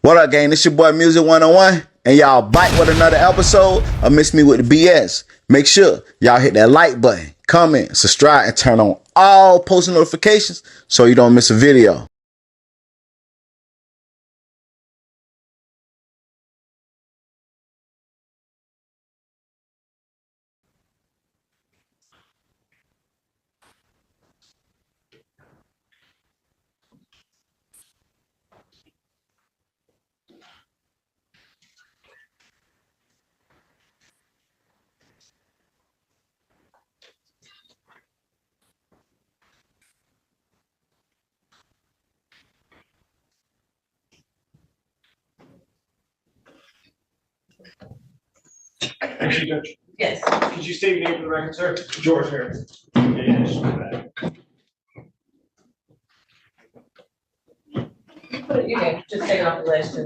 What up, gang? This your boy Music 101, and y'all back with another episode of Miss Me with the BS. Make sure y'all hit that like button, comment, subscribe, and turn on all post notifications so you don't miss a video. Thank you, Judge. Yes. Could you state your name for the record, sir? George here. Yeah, just go back. You can just take it off the list.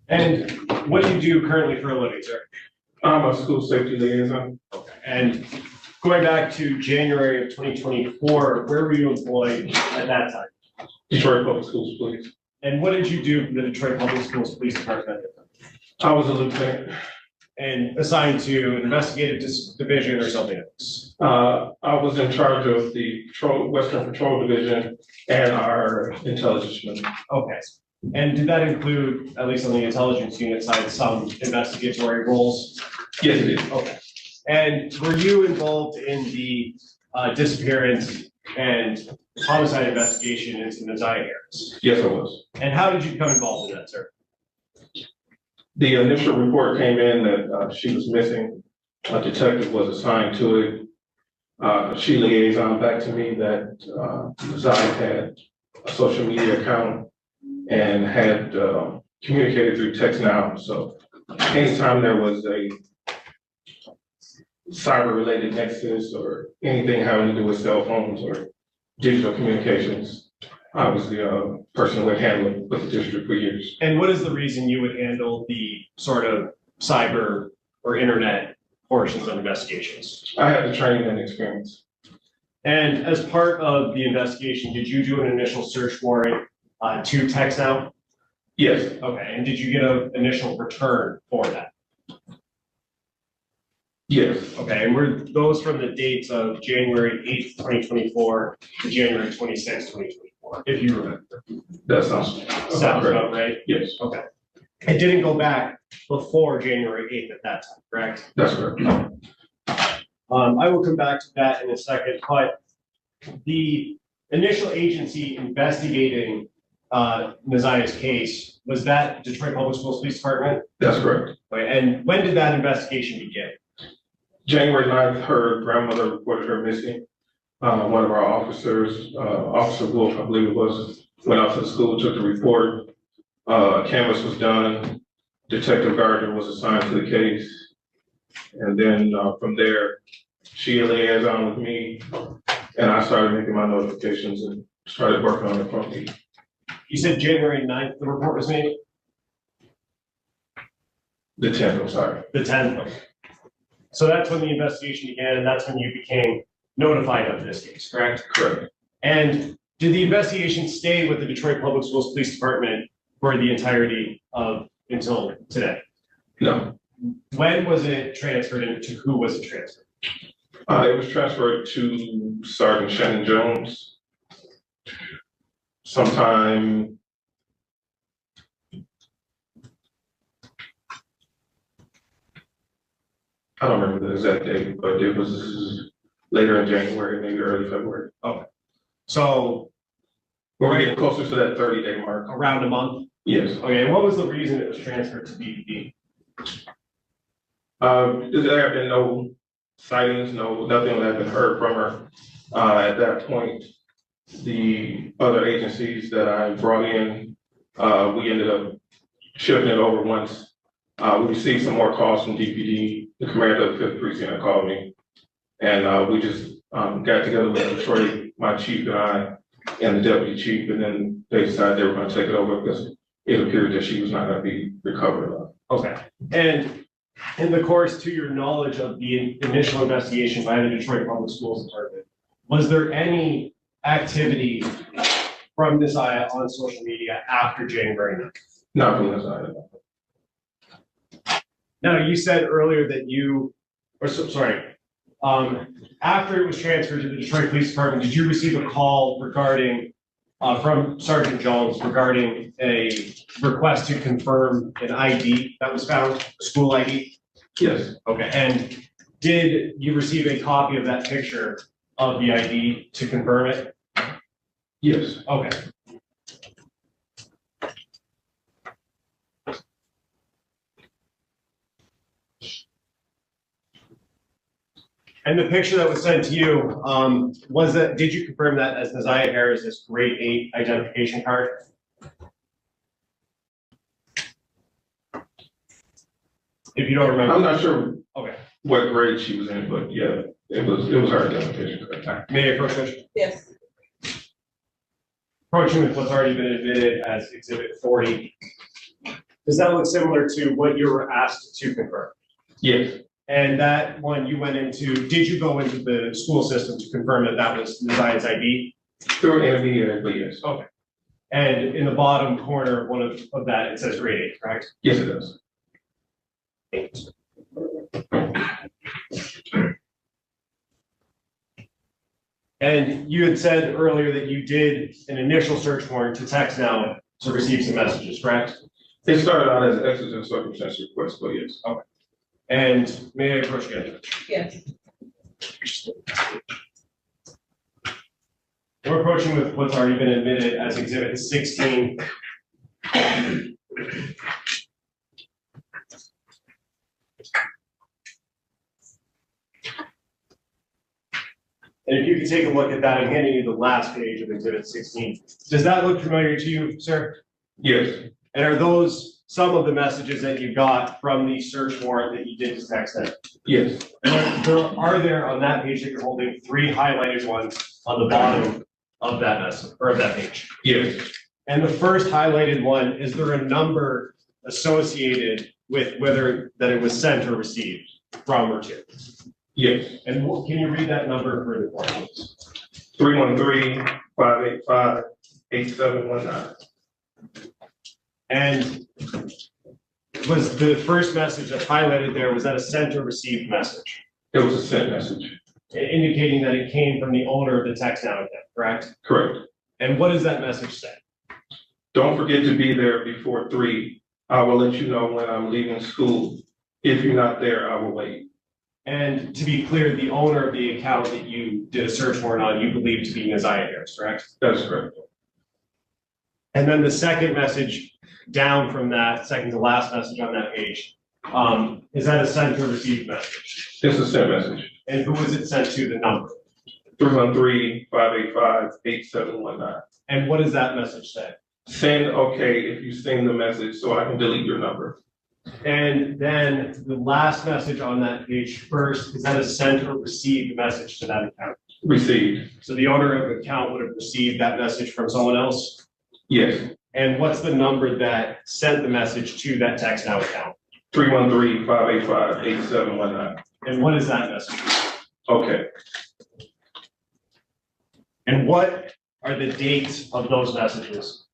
And what do you do currently for a living, sir? I'm a school safety liaison. Okay. And going back to January of 2024, where were you employed at that time? Detroit Public Schools Police. And what did you do for the Detroit Public Schools Police Department at the time? I was a lieutenant. And assigned to an investigative division or something else? I was in charge of the Western Patrol Division and our intelligence unit. Okay. And did that include, at least on the intelligence unit side, some investigatory roles? Yes, it is. Okay. And were you involved in the disappearance and homicide investigation into the Ziyah Harris? Yes, I was. And how did you become involved in that, sir? The initial report came in that she was missing. A detective was assigned to it. She liaisoned back to me that Ziyah had a social media account and had communicated through text now. So anytime there was a cyber-related nexus or anything having to do with cell phones or digital communications, I was the person who would handle it with the district for years. And what is the reason you would handle the sort of cyber or internet portions of investigations? I had the training and experience. And as part of the investigation, did you do an initial search warrant to TextNow? Yes. Okay, and did you get an initial return for that? Yes. Okay, and were those from the dates of January 8th, 2024 to January 26th, 2024, if you remember? That sounds About right? Yes. Okay. It didn't go back before January 8th at that time, correct? That's correct. I will come back to that in a second, but the initial agency investigating Ziyah's case, was that Detroit Public Schools Police Department? That's correct. Okay, and when did that investigation begin? January 9th, her grandmother reported her missing. One of our officers, Officer Wolf, I believe it was, went out to the school, took the report. Canvas was done. Detective Gardner was assigned to the case. And then from there, she liaisoned with me, and I started making my notifications and started working on it from the. You said January 9th the report was made? The 10th, I'm sorry. The 10th. So that's when the investigation began, and that's when you became notified of this case, correct? Correct. And did the investigation stay with the Detroit Public Schools Police Department for the entirety of until today? No. When was it transferred and to who was it transferred? It was transferred to Sergeant Shannon Jones sometime. I don't remember the exact date, but it was later in January, maybe early February. Okay. So We're getting closer to that 30-day mark. around a month? Yes. Okay, and what was the reason it was transferred to BPD? There have been no sightings, nothing that had been heard from her. At that point, the other agencies that I brought in, we ended up shifting it over once. We received some more calls from DPD. The commander of the 5th Precinct called me, and we just got together with Detroit, my chief and I, and the deputy chief, and then they decided they were going to take it over because it appeared that she was not going to be recovered. Okay. And in the course, to your knowledge of the initial investigation by the Detroit Public Schools Department, was there any activity from Ziyah on social media after January 9th? Not from the side. Now, you said earlier that after it was transferred to the Detroit Police Department, did you receive a call regarding, from Sergeant Jones regarding a request to confirm an ID that was found, a school ID? Yes. Okay, and did you receive a copy of that picture of the ID to confirm it? Yes. Okay. And the picture that was sent to you, did you confirm that as Ziyah Harris's grade 8 identification card? If you don't remember. I'm not sure Okay. what grade she was in, but yeah, it was her identification card. May I approach? Yes. Approaching with what's already been admitted as Exhibit 40. Does that look similar to what you were asked to confirm? Yes. And that one you went into, did you go into the school system to confirm that that was Ziyah's ID? Through an intermediary, but yes. Okay. And in the bottom corner, one of that, it says grade 8, correct? Yes, it does. And you had said earlier that you did an initial search warrant to text now to receive some messages, correct? It started out as an exigent circumstance request, but yes. Okay. And may I approach again? Yes. We're approaching with what's already been admitted as Exhibit 16. And if you could take a look at that, I'm handing you the last page of Exhibit 16. Does that look familiar to you, sir? Yes. And are those some of the messages that you got from the search warrant that you did to text them? Yes. And are there on that page that you're holding 3 highlighted ones on the bottom of that message or of that page? Yes. And the first highlighted one, is there a number associated with whether that it was sent or received from or to? Yes. And can you read that number for the court, please? 313-585-8719. And was the first message that's highlighted there, was that a sent or received message? It was a sent message. Indicating that it came from the owner of the text now account, correct? Correct. And what does that message say? Don't forget to be there before 3. I will let you know when I'm leaving school. If you're not there, I will wait. And to be clear, the owner of the account that you did a search warrant on, you believe to be Ziyah Harris, correct? That's correct. And then the second message down from that, second to last message on that page, is that a sent or received message? It's a sent message. And who was it sent to, the number? 313-585-8719. And what does that message say? Send okay if you send the message so I can delete your number. And then the last message on that page first, is that a sent or received message to that account? Received. So the owner of the account would have received that message from someone else? Yes. And what's the number that sent the message to that text now account? 313-585-8719. And what is that message? Okay. And what are the dates of those messages?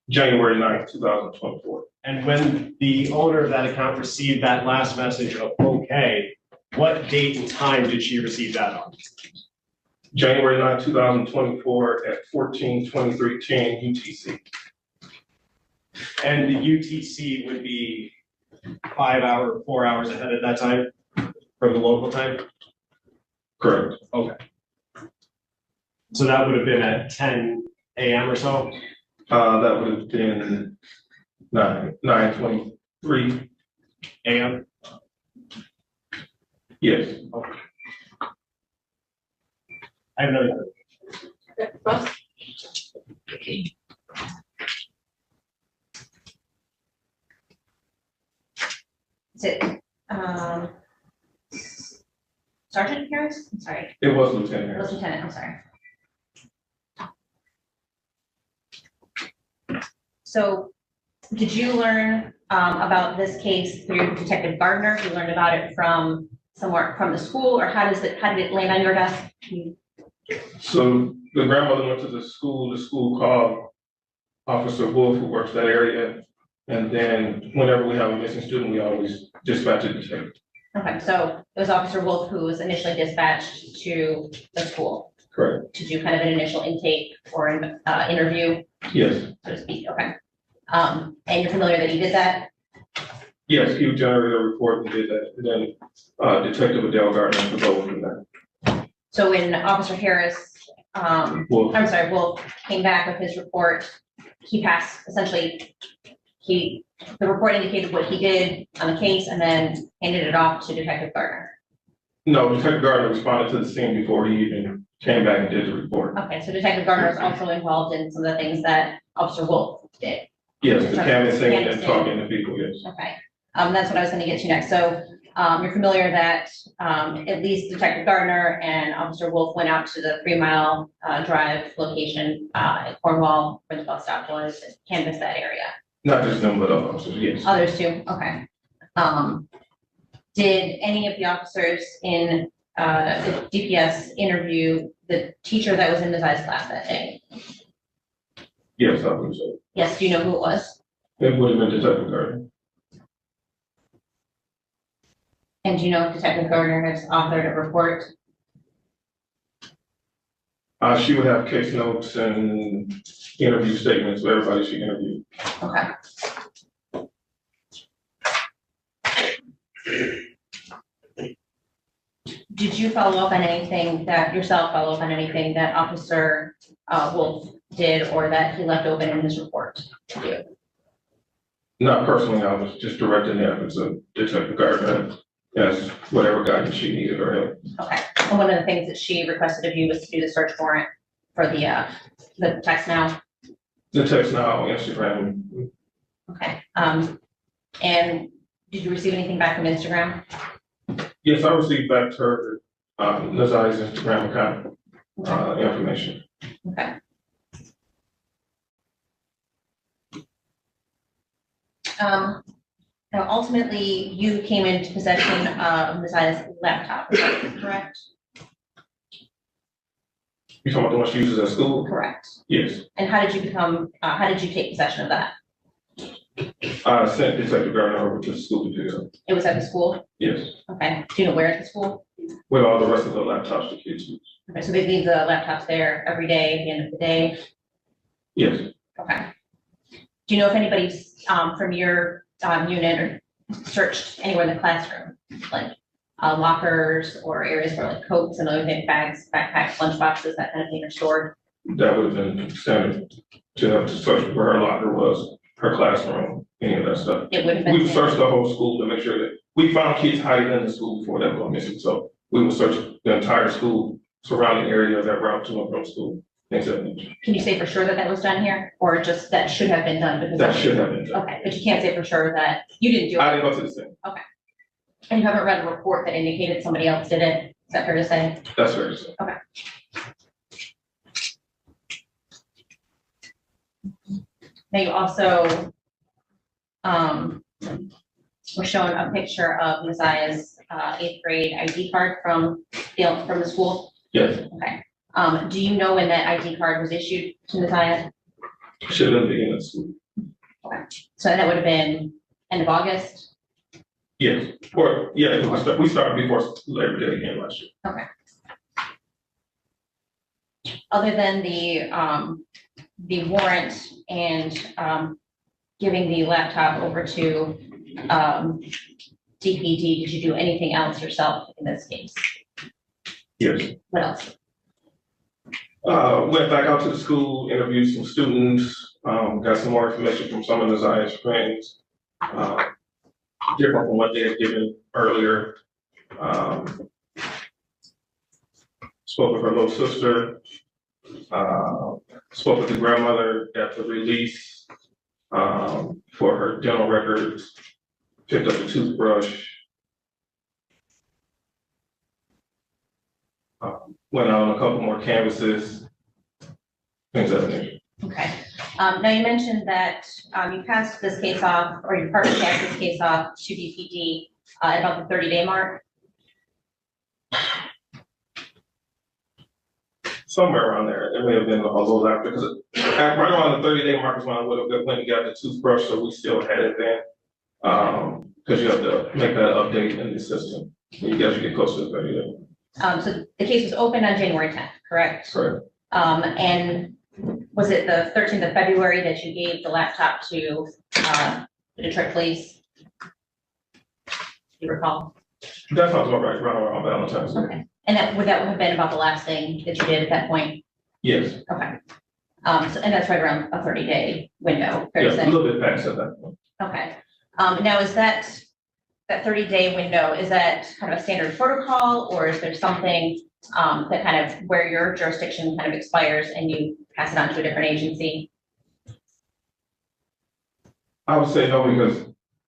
January 9th, 2024. And when the owner of that account received that last message of okay, what date and time did she receive that on? January 9th, 2024 at 14:23:10 UTC. And the UTC would be 4 hours ahead at that time from the local time? Correct. Okay. So that would have been at 10 a.m. or so? That would have been 9:23 a.m. Yes. Okay. I have another. Russ? Is it, Sergeant Harris? I'm sorry. It was Lieutenant It was Harris. Lieutenant, I'm sorry. So, did you learn about this case through Detective Gardner? You learned about it from somewhere from the school, or how did it land on your desk? So the grandmother went to the school called Officer Wolf, who works that area. And then whenever we have a missing student, we always dispatch a detective. Okay, so it was Officer Wolf who was initially dispatched to the school Correct. to do kind of an initial intake or an interview, Yes. so to speak, okay. And you're familiar that he did that? Yes, he generated a report and did that. And then Detective Adele Gardner took over from that. So when Officer Harris, Wolf. Wolf came back with his report, he passed, essentially, the report indicated what he did on the case and then handed it off to Detective Gardner. No, Detective Gardner responded to the scene before he even came back and did the report. Okay, so Detective Gardner is also involved in some of the things that Officer Wolf did. Yes, the canvassing and Canvassing. talking to people, yes. Okay, that's what I was gonna get to next. So, you're familiar that, at least Detective Gardner and Officer Wolf went out to the 3 Mile Drive location, at Cornwall, where the bus stop was, and canvassed that area. Not just them, but other officers, yes. Others too, okay. Did any of the officers in, the DPS interview the teacher that was in Ms. I's class that day? Yes, I believe so. Yes, do you know who it was? It would have been Detective Gardner. And do you know if Detective Gardner has authored a report? She would have case notes and interview statements for everybody she interviewed. Okay. Did you follow up on anything that Officer Wolf did or that he left open in his report to do? Not personally, I was just directing the efforts of Detective Gardner as whatever guidance she needed or help. Okay, and one of the things that she requested of you was to do the search warrant for the text now? The text now, Instagram. Okay, and did you receive anything back from Instagram? Yes, I received back to her, Nazai's Instagram account, information. Okay. Now ultimately, you came into possession of Messiah's laptop, is that correct? You talking about the one she uses at school? Correct. Yes. And how did you take possession of that? I sent Detective Gardner over to the school to pick it up. It was at the school? Yes. Okay, do you know where at the school? With all the rest of the laptops the kids use. Okay, so they leave the laptops there every day, at the end of the day? Yes. Okay. Do you know if anybody's from your unit or searched anywhere in the classroom, like lockers or areas where like coats and other things, bags, backpacks, lunch boxes, that kind of thing are stored? That would have been standard to have to search where her locker was, her classroom, any of that stuff. It would have been. We searched the whole school to make sure that we found kids hiding in the school before they were missing. So we would search the entire school, surrounding area that route to and from school, things of that nature. Can you say for sure that that was done here, or just that should have been done? Because That should have been done. Okay, but you can't say for sure that you didn't do it. I didn't go to the scene. And you haven't read a report that indicated somebody else did it? Is that fair to say? That's fair to say. Now you also were shown a picture of Messiah's 8th grade ID card from the school. Yes. Okay. Do you know when that ID card was issued to Messiah? Should have been the beginning of school. So that would have been end of August? Yes. Or, yeah, we started before Labor Day again last year. Okay. Other than the warrant and giving the laptop over to DPD, did you do anything else yourself in this case? Yes. What else? Went back out to the school, interviewed some students, got some more information from some of the Ziyah's friends. Different from what they had given earlier. Spoke with her little sister. Spoke with the grandmother at the release for her dental records. Picked up a toothbrush. Went out on a couple more canvases. Things of that nature. Okay. Now you mentioned that you passed this case off, or your partner passed this case off to DPD at about the 30-day mark. somewhere around there. It may have been a little after, because right around the 30-day mark is when I would have went and got the toothbrush, so we still had it then. Because you have to make that update in the system. You guys get close to the 30 days. So the case was opened on January 10th, correct? Correct. And was it the 13th of February that you gave the laptop to the Detroit police? Do you recall? That sounds about right, around Valentine's Day. Okay. And would that have been about the last thing that you did at that point? Yes. Okay. And that's right around a 30-day window, fair to Yeah, say? a little bit past at that point. Okay. Now is that 30-day window, is that kind of a standard protocol, or is there something that kind of where your jurisdiction kind of expires and you pass it on to a different agency? I would say no, because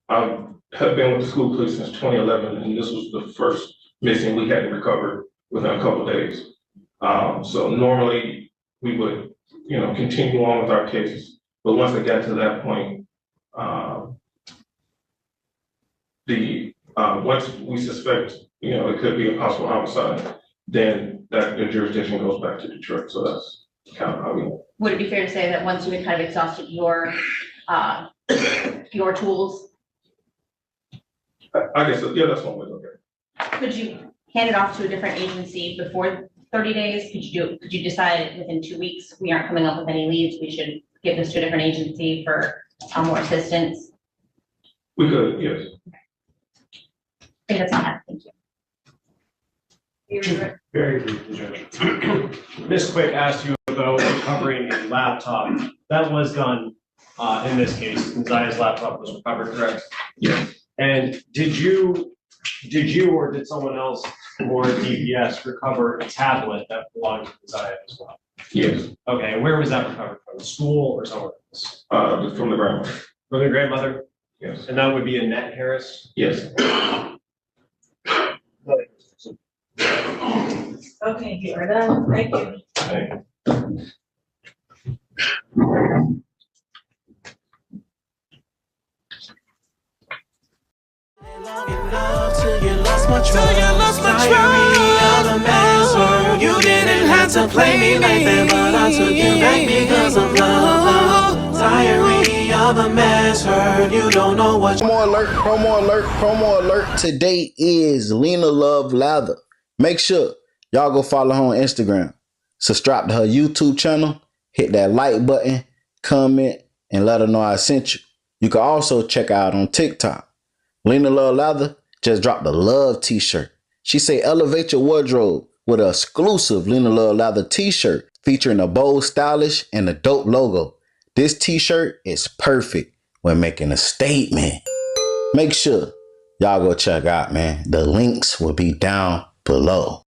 I have been with the school police since 2011, and this was the first missing we hadn't recovered within a couple of days. So normally we would, continue on with our cases, but once it got to that point, once we suspect, it could be a possible homicide, then the jurisdiction goes back to Detroit. So that's kind of how we. Would it be fair to say that once you had kind of exhausted your tools, I guess, yeah, that's one way to look at it. could you hand it off to a different agency before 30 days? Could you decide within 2 weeks, we aren't coming up with any leads, we should give this to a different agency for more assistance? We could, yes. I think that's not happening. Thank you. Very briefly, Judge. Ms. Quick asked you about recovering a laptop. That was done in this case. Ziyah's laptop was recovered, correct? Yes. And did you or did someone else or DatBS recover a tablet that belonged to Ziyah as well? Yes. Okay, and where was that recovered from? The school or somewhere else? From the grandmother. From the grandmother? Yes. And that would be Annette Harris? Yes. Okay, you are done. Thank you. Thank you. You didn't have to play me like that, but I took you back because of love. Diary of a mass heard, you don't know what. Promo alert, promo alert, promo alert. Today is Lena Love Lather. Make sure y'all go follow her on Instagram. Subscribe to her YouTube channel. Hit that like button, comment, and let her know I sent you. You can also check her out on TikTok. Lena Love Lather just dropped a love t-shirt. She say elevate your wardrobe with an exclusive Lena Love Lather t-shirt featuring a bold, stylish, and a dope logo. This t-shirt is perfect when making a statement. Make sure y'all go check out, man. The links will be down below.